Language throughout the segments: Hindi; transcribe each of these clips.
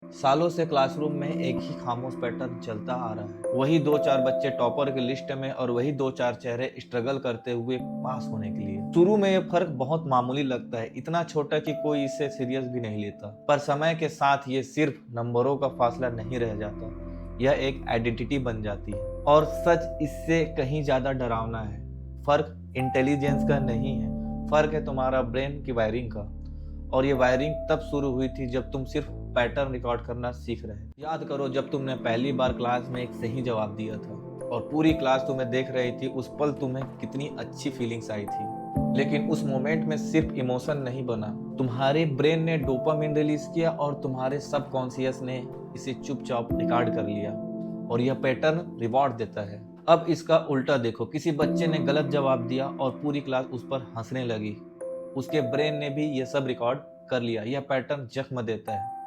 सालों से क्लासरूम में एक ही खामोश पैटर्न चलता आ रहा है। वही दो चार बच्चे टॉपर की लिस्ट में और वही दो चार चेहरे स्ट्रगल करते हुए पास होने के लिए। शुरू में ये फर्क बहुत मामूली लगता है, इतना छोटा कि कोई इसे सीरियस भी नहीं लेता। पर समय के साथ ये सिर्फ नंबरों का फासला नहीं रह जाता, यह एक आइडेंटिटी बन जाती है। और सच इससे कहीं ज्यादा डरावना है। फर्क इंटेलिजेंस का नहीं है, फर्क है तुम्हारा ब्रेन की वायरिंग का। और ये वायरिंग तब शुरू हुई थी जब तुम सिर्फ पैटर्न रिकॉर्ड करना सीख रहे थे। याद करो जब तुमने पहली बार क्लास में एक सही जवाब दिया था और पूरी क्लास तुम्हें देख रही थी। उस पल तुम्हें कितनी अच्छी फीलिंग्स आई थी। लेकिन उस मोमेंट में सिर्फ इमोशन नहीं बना, तुम्हारे ब्रेन ने डोपामिन रिलीज किया और तुम्हारे सबकॉन्शियस ने इसे चुपचाप रिकॉर्ड कर लिया। और यह पैटर्न रिवॉर्ड देता है। अब इसका उल्टा देखो, किसी बच्चे ने गलत जवाब दिया और पूरी क्लास उस पर हंसने लगी। उसके ब्रेन ने भी यह सब रिकॉर्ड कर लिया। यह पैटर्न जख्म देता है।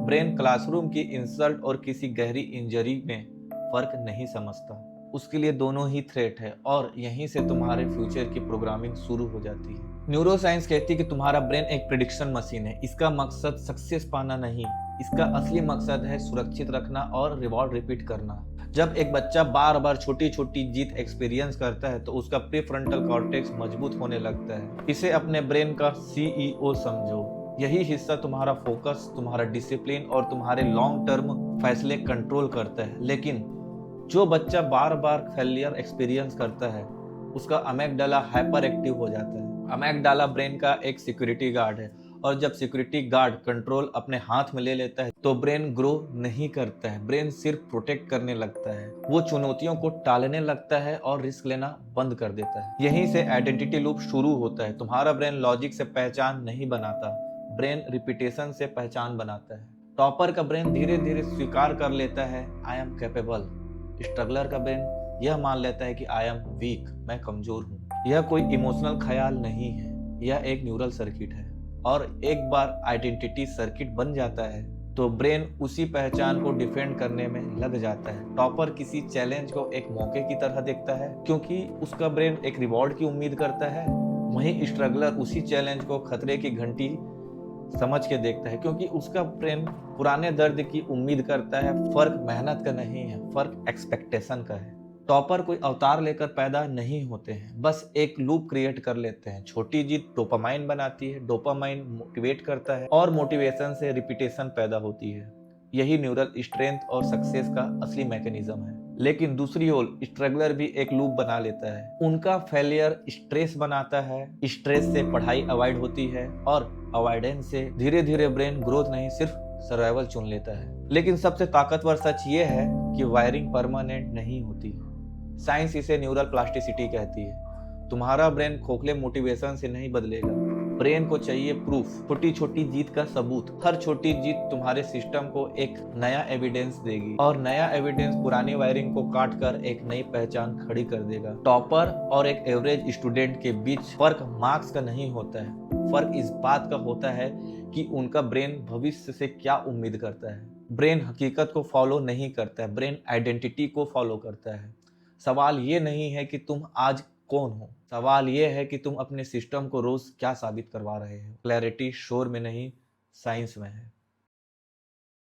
ब्रेन क्लासरूम की इंसल्ट और किसी गहरी इंजरी में फर्क नहीं समझता। उसके लिए दोनों ही थ्रेट है और यहीं से तुम्हारे फ्यूचर की प्रोग्रामिंग शुरू हो जाती है। न्यूरोसाइंस कहती है कि तुम्हारा ब्रेन एक प्रिडिक्शन मशीन है। इसका मकसद सक्सेस पाना नहीं, इसका असली मकसद है सुरक्षित रखना और रिवॉर्ड रिपीट करना। जब एक बच्चा बार बार छोटी छोटी जीत एक्सपीरियंस करता है तो उसका प्रीफ्रंटल कॉर्टेक्स मजबूत होने लगता है। इसे अपने ब्रेन का सीईओ समझो। यही हिस्सा तुम्हारा फोकस, तुम्हारा डिसिप्लिन और तुम्हारे लॉन्ग टर्म फैसले कंट्रोल करता है। लेकिन जो बच्चा बार बार फेलियर एक्सपीरियंस करता है उसका अमेगडाला हाइपर एक्टिव हो जाता है। अमेगडाला ब्रेन का एक सिक्योरिटी गार्ड है और जब सिक्योरिटी गार्ड कंट्रोल अपने हाथ में ले लेता है तो ब्रेन ग्रो नहीं करता है। ब्रेन सिर्फ प्रोटेक्ट करने लगता है। वो चुनौतियों को टालने लगता है और रिस्क लेना बंद कर देता है। यहीं से आइडेंटिटी लूप शुरू होता है। तुम्हारा ब्रेन लॉजिक से पहचान नहीं बनाता, ब्रेन रिपीटेशन से पहचान बनाता है। टॉपर का ब्रेन धीरे धीरे स्वीकार कर लेता है आई एम कैपेबल। स्ट्रगलर का ब्रेन यह मान लेता है कि आई एम वीक, मैं कमजोर हूँ। यह कोई इमोशनल ख्याल नहीं है, यह एक न्यूरल सर्किट है। और एक बार आइडेंटिटी सर्किट बन जाता है तो ब्रेन उसी पहचान को डिफेंड करने में लग जाता है। टॉपर किसी चैलेंज को एक मौके की तरह देखता है क्योंकि उसका ब्रेन एक रिवॉर्ड की उम्मीद करता है। वहीं स्ट्रगलर उसी चैलेंज को खतरे की घंटी समझ के देखता है क्योंकि उसका ब्रेन पुराने दर्द की उम्मीद करता है। फर्क मेहनत का नहीं है, फर्क एक्सपेक्टेशन का है। टॉपर कोई अवतार लेकर पैदा नहीं होते हैं, बस एक लूप क्रिएट कर लेते हैं। छोटी जीत डोपामाइन बनाती है, डोपामाइन मोटिवेट करता है और मोटिवेशन से रिपीटेशन पैदा होती है। यही न्यूरल स्ट्रेंथ और सक्सेस का असली मैकेनिज्म है। लेकिन दूसरी ओर स्ट्रगलर भी एक लूप बना लेता है। उनका फेलियर स्ट्रेस बनाता है, स्ट्रेस से पढ़ाई अवॉइड होती है और अवॉइडेंस से धीरे धीरे ब्रेन ग्रोथ नहीं सिर्फ सर्वाइवल चुन लेता है। लेकिन सबसे ताकतवर सच ये है कि वायरिंग परमानेंट नहीं होती। साइंस इसे न्यूरल प्लास्टिसिटी कहती है। तुम्हारा ब्रेन खोखले मोटिवेशन से नहीं बदलेगा, ब्रेन को चाहिए प्रूफ, छोटी छोटी जीत का सबूत। हर छोटी जीत तुम्हारे सिस्टम को एक नया एविडेंस देगी और नया एविडेंस पुरानी वायरिंग को काट कर एक नई पहचान खड़ी कर देगा। टॉपर और एक एवरेज स्टूडेंट के बीच फर्क मार्क्स का नहीं होता है, फर्क इस बात का होता है कि उनका ब्रेन भविष्य से क्या उम्मीद करता है। ब्रेन हकीकत को फॉलो नहीं करता है, ब्रेन आइडेंटिटी को फॉलो करता है। सवाल ये नहीं है कि तुम आज कौन हो, सवाल ये है कि तुम अपने सिस्टम को रोज क्या साबित करवा रहे हो। क्लैरिटी शोर में नहीं, साइंस में है।